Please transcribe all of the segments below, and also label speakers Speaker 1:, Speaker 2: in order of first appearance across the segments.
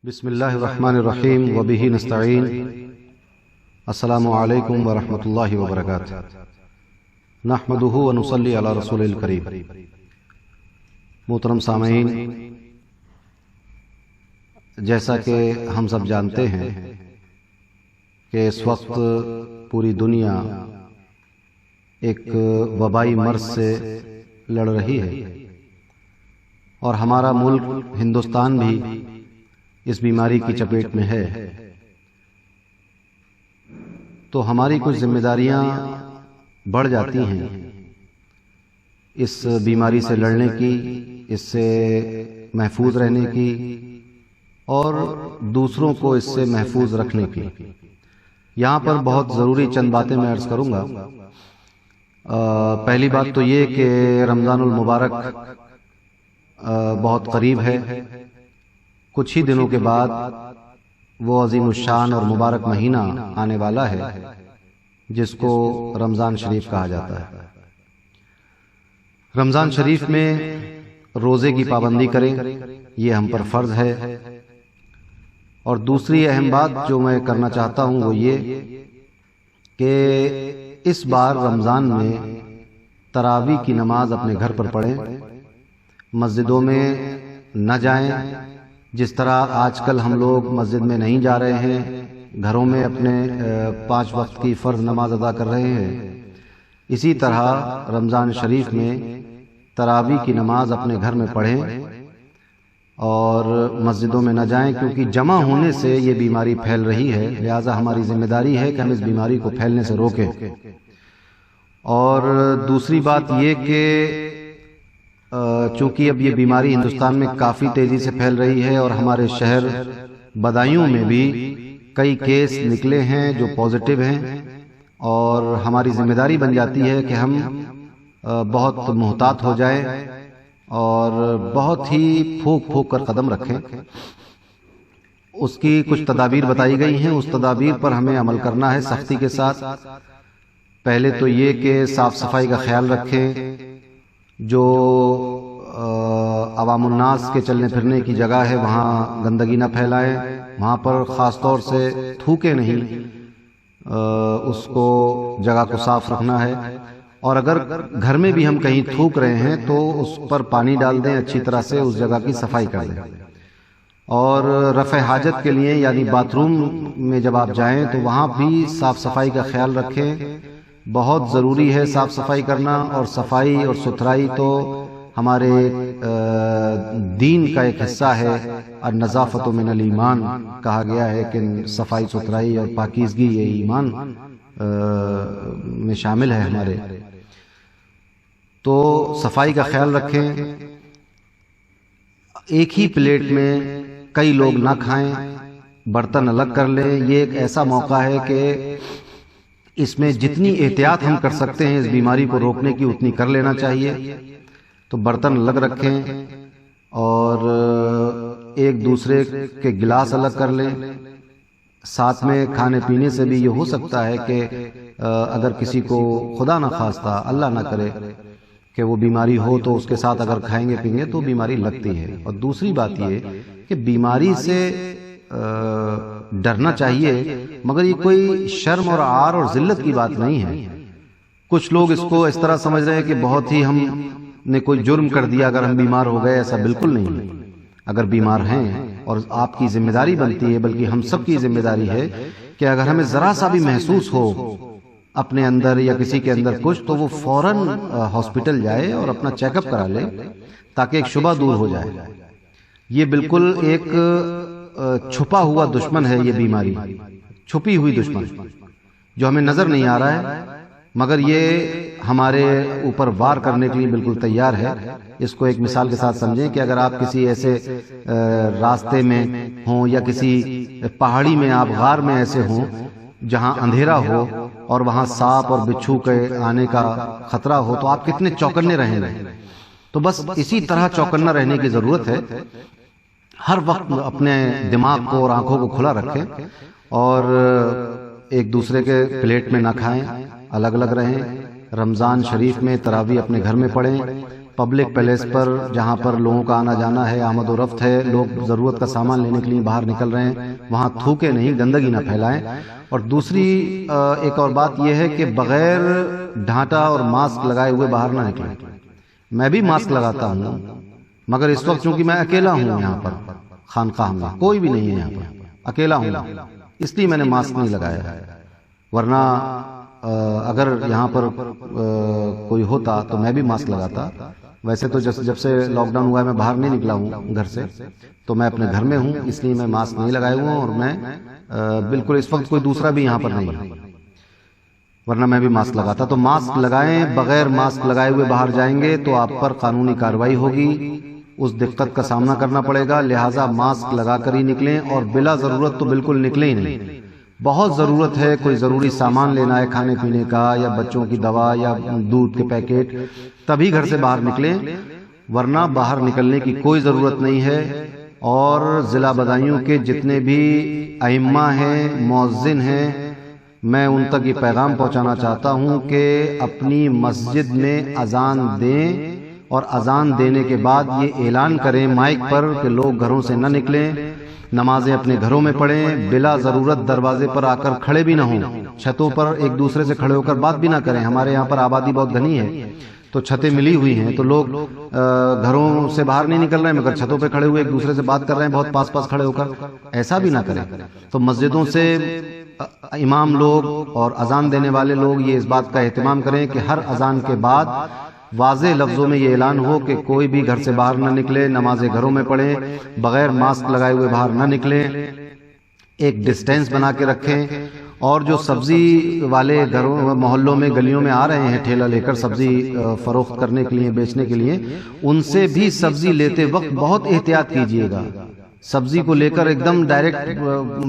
Speaker 1: بسم اللہ الرحمن الرحیم وبہ نستعین۔ السلام علیکم ورحمۃ اللہ وبرکاتہ۔ نحمدہ ونصلی علی رسول الکریم۔ محترم سامعین، جیسا کہ ہم سب جانتے ہیں کہ اس وقت پوری دنیا ایک وبائی مرض سے لڑ رہی ہے اور ہمارا ملک ہندوستان بھی اس بیماری کی چپیٹ میں ہے، تو ہماری کچھ ذمہ داریاں بڑھ جاتی ہیں اس بیماری سے لڑنے کی، اس سے محفوظ رہنے کی اور دوسروں کو اس سے محفوظ رکھنے کی۔ یہاں پر بہت ضروری چند باتیں میں عرض کروں گا۔ پہلی بات تو یہ کہ رمضان المبارک بہت قریب ہے۔ کچھ ہی دنوں کے بعد وہ عظیم الشان اور مبارک مہینہ آنے والا ہے جس کو رمضان شریف کہا جاتا ہے۔ رمضان شریف میں روزے کی پابندی کریں، یہ ہم پر فرض ہے۔ اور دوسری اہم بات جو میں کرنا چاہتا ہوں وہ یہ کہ اس بار رمضان میں تراویح کی نماز اپنے گھر پر پڑھیں، مسجدوں میں نہ جائیں۔ جس طرح آج کل ہم لوگ مسجد میں نہیں جا رہے ہیں، گھروں میں اپنے 5 وقت کی فرض نماز ادا کر رہے ہیں، اسی طرح رمضان شریف میں تراویح کی نماز اپنے گھر میں پڑھیں اور مسجدوں میں نہ جائیں، کیونکہ جمع ہونے سے یہ بیماری پھیل رہی ہے۔ لہٰذا ہماری ذمہ داری ہے کہ ہم اس بیماری کو پھیلنے سے روکیں۔ اور دوسری بات یہ کہ چونکہ اب یہ بیماری ہندوستان میں کافی تیزی سے پھیل رہی ہے اور ہمارے شہر بدایوں میں بھی کئی کیس نکلے ہیں جو پازیٹیو ہیں، اور ہماری ذمہ داری بن جاتی ہے کہ ہم بہت محتاط ہو جائیں اور بہت ہی پھونک کر قدم رکھیں۔ اس کی کچھ تدابیر بتائی گئی ہیں، اس تدابیر پر ہمیں عمل کرنا ہے سختی کے ساتھ۔ پہلے تو یہ کہ صاف صفائی کا خیال رکھیں، جو عوام الناس کے چلنے پھرنے کی جگہ ہے وہاں گندگی نہ پھیلائیں، وہاں پر خاص طور سے تھوکیں نہیں، اس کو جگہ کو صاف رکھنا ہے۔ اور اگر گھر میں بھی ہم کہیں تھوک رہے ہیں تو اس پر پانی ڈال دیں، اچھی طرح سے اس جگہ کی صفائی کر دیں۔ اور رفع حاجت کے لیے یعنی باتھ روم میں جب آپ جائیں تو وہاں بھی صاف صفائی کا خیال رکھیں، بہت ضروری ہے صاف صفائی کرنا۔ اور صفائی اور ستھرائی تو ہمارے دین کا ایک حصہ ہے، النظافۃ من الایمان کہا گیا ہے کہ صفائی ستھرائی اور پاکیزگی یہ ایمان میں شامل ہے ہمارے۔ تو صفائی کا خیال رکھیں، ایک ہی پلیٹ میں کئی لوگ نہ کھائیں، برتن الگ کر لیں۔ یہ ایک ایسا موقع ہے کہ اس میں جتنی احتیاط ہم کر سکتے ہیں اس بیماری کو روکنے کی اتنی کر لینا چاہیے۔ تو برتن الگ رکھیں اور ایک دوسرے کے گلاس الگ کر لیں۔ ساتھ میں کھانے پینے سے بھی یہ ہو سکتا ہے کہ اگر کسی کو خدا نہ خواستہ اللہ نہ کرے کہ وہ بیماری ہو تو اس کے ساتھ اگر کھائیں گے پئیں گے تو بیماری لگتی ہے۔ اور دوسری بات یہ کہ بیماری سے ڈرنا چاہیے، مگر یہ کوئی شرم اور عار اور ذلت کی بات نہیں ہے۔ کچھ لوگ اس کو اس طرح سمجھ رہے ہیں کہ بہت ہی ہم نے کوئی جرم کر دیا اگر ہم بیمار ہو گئے، ایسا بالکل نہیں ہے۔ اگر بیمار ہیں اور آپ کی ذمہ داری بنتی ہے، بلکہ ہم سب کی ذمہ داری ہے کہ اگر ہمیں ذرا سا بھی محسوس ہو اپنے اندر یا کسی کے اندر کچھ، تو وہ فوراً ہاسپٹل جائے اور اپنا چیک اپ کرا لے تاکہ ایک شبہ دور ہو جائے۔ یہ بالکل ایک چھپا ہوا دشمن ہے، یہ بیماری چھپی ہوئی دشمن جو ہمیں نظر نہیں آ رہا ہے، مگر یہ ہمارے اوپر وار کرنے کے لیے بالکل تیار ہے۔ اس کو ایک مثال کے ساتھ سمجھیں کہ اگر آپ کسی ایسے راستے میں ہوں یا کسی پہاڑی میں، آپ غار میں ایسے ہوں جہاں اندھیرا ہو اور وہاں سانپ اور بچھو کے آنے کا خطرہ ہو، تو آپ کتنے چوکنے رہیں گے۔ تو بس اسی طرح چوکنا رہنے کی ضرورت ہے۔ ہر وقت اپنے دماغ کو اور آنکھوں کو کھلا رکھیں اور ایک دوسرے کے پلیٹ میں نہ کھائیں، الگ الگ رہیں۔ رمضان شریف میں تراویح اپنے گھر میں پڑھیں، پبلک پیلیس پر جہاں پر لوگوں کا آنا جانا ہے، آمد و رفت ہے، لوگ ضرورت کا سامان لینے کے لیے باہر نکل رہے ہیں، وہاں تھوکے نہیں، گندگی نہ پھیلائیں۔ اور دوسری ایک اور بات یہ ہے کہ بغیر ڈھانٹا اور ماسک لگائے ہوئے باہر نہ نکلیں۔ میں بھی ماسک لگاتا ہوں، مگر اس وقت چونکہ میں اکیلا ہوں یہاں پر خانقاہ میں، کوئی بھی نہیں ہے یہاں پر، اکیلا ہوں، اس لیے میں نے ماسک نہیں لگایا ہے۔ ورنہ اگر یہاں پر کوئی ہوتا تو میں بھی ماسک لگاتا۔ ویسے تو جب سے لاک ڈاؤن ہوا ہے میں باہر نہیں نکلا ہوں گھر سے، تو میں اپنے گھر میں ہوں، اس لیے میں ماسک نہیں لگائے ہوا ہوں، اور میں بالکل اس وقت کوئی دوسرا بھی یہاں پر نہیں ہے، ورنہ میں بھی ماسک لگاتا۔ تو ماسک لگائیں، بغیر ماسک لگائے ہوئے باہر جائیں گے تو آپ پر قانونی کارروائی ہوگی، اس دقت کا سامنا کرنا پڑے گا، لہٰذا ماسک لگا کر ہی نکلیں، اور بلا ضرورت تو بالکل نکلیں ہی نہیں۔ بہت ضرورت ہے، کوئی ضروری سامان لینا ہے کھانے پینے کا، یا بچوں کی دوا یا دودھ کے پیکٹ، تبھی گھر سے باہر نکلیں، ورنہ باہر نکلنے کی کوئی ضرورت نہیں ہے۔ اور ضلع بدایوں کے جتنے بھی ائمہ ہیں، مؤذن ہیں، میں ان تک یہ پیغام پہنچانا چاہتا ہوں کہ اپنی مسجد میں اذان دیں، اور اذان دینے کے بعد یہ اعلان کریں مائک پر کہ لوگ گھروں سے نہ نکلیں، نمازیں اپنے گھروں میں پڑھیں، بلا ضرورت دروازے پر آ کر کھڑے بھی نہ ہوں، چھتوں پر ایک دوسرے سے کھڑے ہو کر بات بھی نہ کریں۔ ہمارے یہاں پر آبادی بہت گھنی ہے تو چھتیں ملی ہوئی ہیں، تو لوگ گھروں سے باہر نہیں نکل رہے ہیں مگر چھتوں پہ کھڑے ہوئے ایک دوسرے سے بات کر رہے ہیں، بہت پاس کھڑے ہو کر، ایسا بھی نہ کریں۔ تو مسجدوں سے امام لوگ اور اذان دینے والے لوگ یہ اس بات کا اہتمام کریں کہ ہر اذان کے بعد واضح لفظوں میں یہ اعلان ہو کہ کوئی بھی گھر سے باہر نہ نکلے، نمازیں گھروں میں پڑھیں، بغیر ماسک لگائے ہوئے باہر نہ نکلیں، ایک ڈسٹینس بنا کے رکھیں۔ اور جو سبزی والے گھروں محلوں میں گلیوں میں آ رہے ہیں ٹھیلا لے کر سبزی فروخت کرنے کے لیے، بیچنے کے لیے، ان سے بھی سبزی لیتے وقت بہت احتیاط کیجیے گا۔ سبزی کو لے کر ایک دم ڈائریکٹ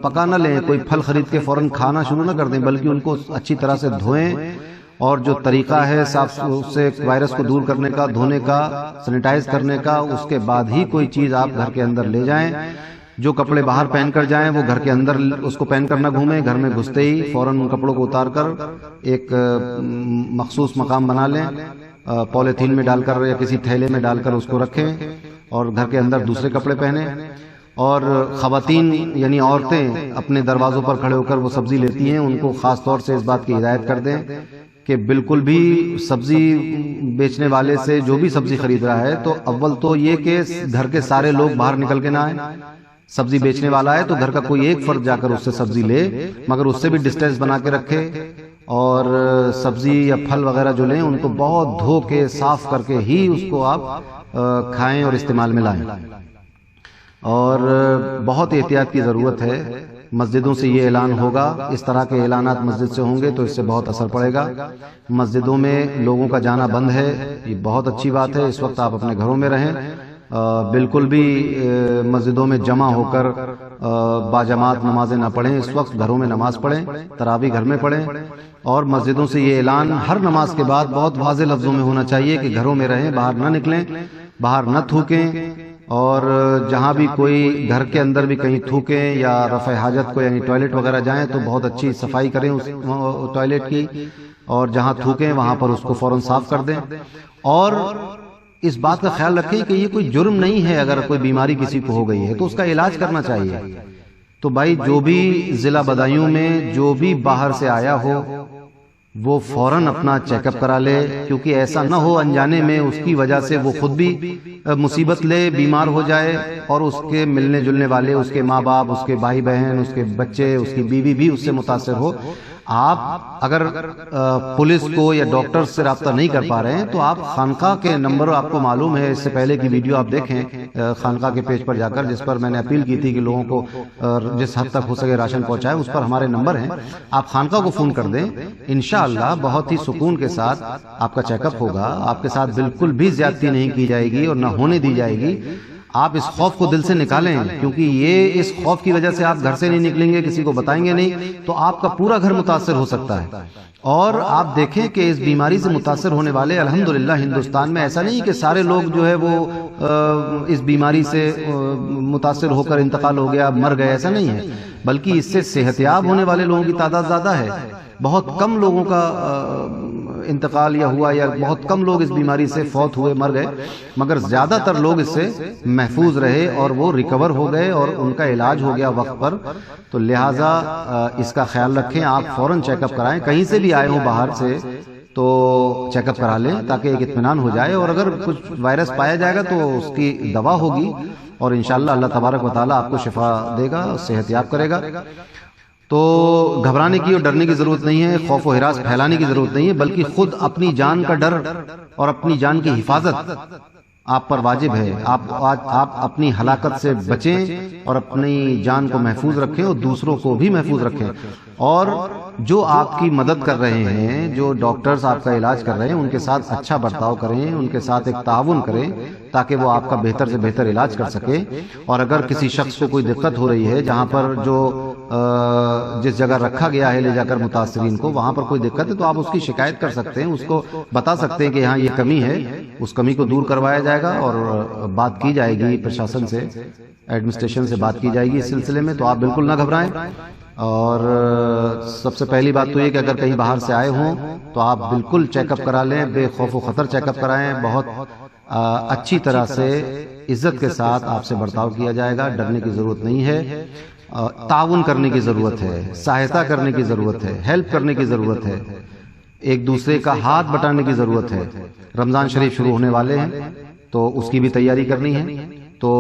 Speaker 1: پکا نہ لیں، کوئی پھل خرید کے فوراً کھانا شروع نہ کر دیں، بلکہ ان کو اچھی طرح سے دھوئیں، اور جو طریقہ ہے صاف سے وائرس کو دور کرنے کا، دھونے کا، سینیٹائز کرنے کا، اس کے بعد ہی کوئی چیز آپ گھر کے اندر لے جائیں۔ جو کپڑے باہر پہن کر جائیں وہ گھر کے اندر اس کو پہن کر نہ گھومیں، گھر میں گھستے ہی فوراً ان کپڑوں کو اتار کر ایک مخصوص مقام بنا لیں، پولیتھین میں ڈال کر یا کسی تھیلے میں ڈال کر اس کو رکھیں، اور گھر کے اندر دوسرے کپڑے پہنیں۔ اور خواتین یعنی عورتیں اپنے دروازوں پر کھڑے ہو کر وہ سبزی لیتی ہیں، ان کو خاص طور سے اس بات کی ہدایت کر دیں کہ بالکل بھی سبزی بیچنے والے سے جو بھی سبزی خرید رہا ہے تو اول تو یہ کہ گھر کے سارے لوگ باہر نکل کے نہ آئیں۔ سبزی بیچنے والا ہے تو گھر کا کوئی ایک فرد جا کر اس سے سبزی لے، مگر اس سے بھی ڈسٹینس بنا کے رکھے، اور سبزی یا پھل وغیرہ جو لیں ان کو بہت دھو کے صاف کر کے ہی اس کو آپ کھائیں اور استعمال میں لائیں۔ اور بہت احتیاط کی ضرورت ہے۔ مسجدوں سے یہ اعلان ہوگا، اس طرح کے اعلانات مسجد سے ہوں گے تو اس سے بہت اثر پڑے گا۔ مسجدوں میں لوگوں کا جانا بند ہے، یہ بہت اچھی بات ہے۔ اس وقت آپ اپنے گھروں میں رہیں، بالکل بھی مسجدوں میں جمع ہو کر باجماعت نمازیں نہ پڑھیں، اس وقت گھروں میں نماز پڑھیں، تراویح گھر میں پڑھیں۔ اور مسجدوں سے یہ اعلان ہر نماز کے بعد بہت واضح لفظوں میں ہونا چاہیے کہ گھروں میں رہیں، باہر نہ نکلیں، باہر نہ تھوکیں، اور جہاں بھی کوئی گھر کے اندر بھی کہیں تھوکیں یا رفع حاجت کو یعنی ٹوائلٹ وغیرہ جائیں تو بہت اچھی صفائی کریں اس ٹوائلٹ کی، اور جہاں تھوکیں وہاں پر اس کو فوراً صاف کر دیں۔ اور اس بات کا خیال رکھیں کہ یہ کوئی جرم نہیں ہے، اگر کوئی بیماری کسی کو ہو گئی ہے تو اس کا علاج کرنا چاہیے۔ تو بھائی جو بھی ضلع بدایوں میں جو بھی باہر سے آیا ہو وہ فوراً اپنا چیک اپ کرا لے، کیونکہ ایسا نہ ہو انجانے میں اس کی وجہ سے وہ خود بھی مصیبت لے، بیمار ہو جائے، اور اس کے ملنے جلنے والے، اس کے ماں باپ، اس کے بھائی بہن، اس کے بچے، اس کی بیوی بھی اس سے متاثر ہو۔ آپ اگر پولیس کو یا ڈاکٹر سے رابطہ نہیں کر پا رہے ہیں تو آپ خانقاہ کے نمبر آپ کو معلوم ہے، اس سے پہلے کی ویڈیو آپ دیکھیں خانقاہ کے پیج پر جا کر، جس پر میں نے اپیل کی تھی کہ لوگوں کو جس حد تک ہو سکے راشن پہنچائے، اس پر ہمارے نمبر ہیں، آپ خانقاہ کو فون کر دیں، انشاءاللہ بہت ہی سکون کے ساتھ آپ کا چیک اپ ہوگا، آپ کے ساتھ بالکل بھی زیادتی نہیں کی جائے گی اور نہ ہونے دی جائے گی۔ آپ اس خوف کو دل سے نکالیں، کیونکہ یہ اس خوف کی وجہ سے آپ گھر سے نہیں نکلیں گے، کسی کو بتائیں گے نہیں، تو آپ کا پورا گھر متاثر ہو سکتا ہے۔ اور آپ دیکھیں کہ اس بیماری سے متاثر ہونے والے الحمدللہ ہندوستان میں ایسا نہیں کہ سارے لوگ جو ہے وہ اس بیماری سے متاثر ہو کر انتقال ہو گیا، مر گئے، ایسا نہیں ہے، بلکہ اس سے صحت یاب ہونے والے لوگوں کی تعداد زیادہ ہے۔ بہت کم لوگوں کا انتقال یا ہوا، یا بہت کم لوگ اس بیماری سے فوت ہوئے، مر گئے، مگر زیادہ تر لوگ اس سے محفوظ رہے اور وہ ریکور ہو گئے اور ان کا علاج ہو گیا وقت پر۔ تو لہٰذا اس کا خیال رکھیں، آپ فوراً چیک اپ کرائیں، کہیں سے بھی آئے ہوں باہر سے تو چیک اپ کرا لیں تاکہ ایک اطمینان ہو جائے، اور اگر کچھ وائرس پایا جائے گا تو اس کی دوا ہوگی اور انشاءاللہ اللہ تبارک و تعالیٰ آپ کو شفا دے گا، صحت یاب کرے گا۔ تو گھبرانے کی اور ڈرنے کی ضرورت نہیں ہے، خوف و ہراس پھیلانے کی ضرورت نہیں ہے، بلکہ خود اپنی جان کا ڈر اور اپنی جان کی حفاظت آپ پر واجب ہے۔ آپ اپنی ہلاکت سے بچیں اور اپنی جان کو محفوظ رکھیں اور دوسروں کو بھی محفوظ رکھیں، اور جو آپ کی مدد کر رہے ہیں، جو ڈاکٹرز آپ کا علاج کر رہے ہیں، ان کے ساتھ اچھا برتاؤ کریں، ان کے ساتھ ایک تعاون کریں تاکہ وہ آپ کا بہتر سے بہتر علاج کر سکے۔ اور اگر کسی شخص کو کوئی دقت ہو رہی ہے، جہاں پر جو جس جگہ رکھا گیا ہے لے جا کر متاثرین کو، وہاں پر کوئی دقت ہے تو آپ اس کی شکایت کر سکتے ہیں، اس کو بتا سکتے ہیں کہ یہاں یہ کمی ہے، اس کمی کو دور کروایا جائے گا اور بات کی جائے گی پرشاسن سے، ایڈمنسٹریشن سے بات کی جائے گی اس سلسلے میں۔ تو آپ بالکل نہ گھبرائیں، اور سب سے پہلی بات تو یہ کہ اگر کہیں باہر سے آئے ہوں تو آپ بالکل چیک اپ کرا لیں، بے خوف و خطر چیک اپ کرائیں، بہت اچھی طرح سے عزت کے ساتھ آپ سے برتاؤ کیا جائے گا، ڈرنے کی ضرورت نہیں ہے، تعاون کرنے کی ضرورت ہے، سہایتا کرنے کی ضرورت ہے، ہیلپ کرنے کی ضرورت ہے، ایک دوسرے کا ہاتھ بٹانے کی ضرورت ہے۔ رمضان شریف شروع ہونے والے ہیں تو اس کی بھی تیاری کرنی ہے، تو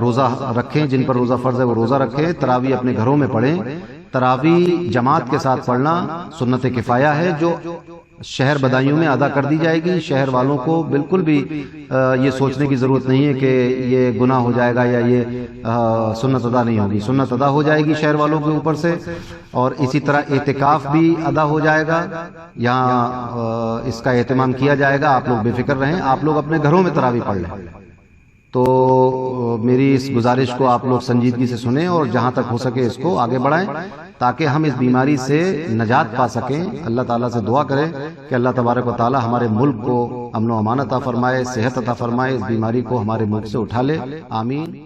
Speaker 1: روزہ رکھیں، جن پر روزہ فرض ہے وہ روزہ رکھیں، تراویح اپنے گھروں میں پڑھیں۔ تراویح جماعت کے ساتھ پڑھنا سنت کفایہ ہے جو شہر بدایوں میں ادا کر دی جائے گی۔ شہر والوں کو بالکل بھی یہ سوچنے کی ضرورت نہیں ہے کہ یہ گناہ ہو جائے گا یا یہ سنت ادا نہیں ہوگی، سنت ادا ہو جائے گی شہر والوں کے اوپر سے، اور اسی طرح اعتکاف بھی ادا ہو جائے گا، یہاں اس کا اہتمام کیا جائے گا۔ آپ لوگ بے فکر رہیں، آپ لوگ اپنے گھروں میں تراویح پڑھ لیں۔ تو میری اس گزارش کو آپ لوگ سنجیدگی سے سنیں اور جہاں تک ہو سکے اس کو آگے بڑھائیں تاکہ ہم اس بیماری سے نجات پا سکیں۔ اللہ تعالیٰ سے دعا کریں کہ اللہ تبارک و تعالیٰ ہمارے ملک کو امن و امان عطا فرمائے، صحت عطا فرمائے، اس بیماری کو ہمارے ملک سے اٹھا لے، آمین۔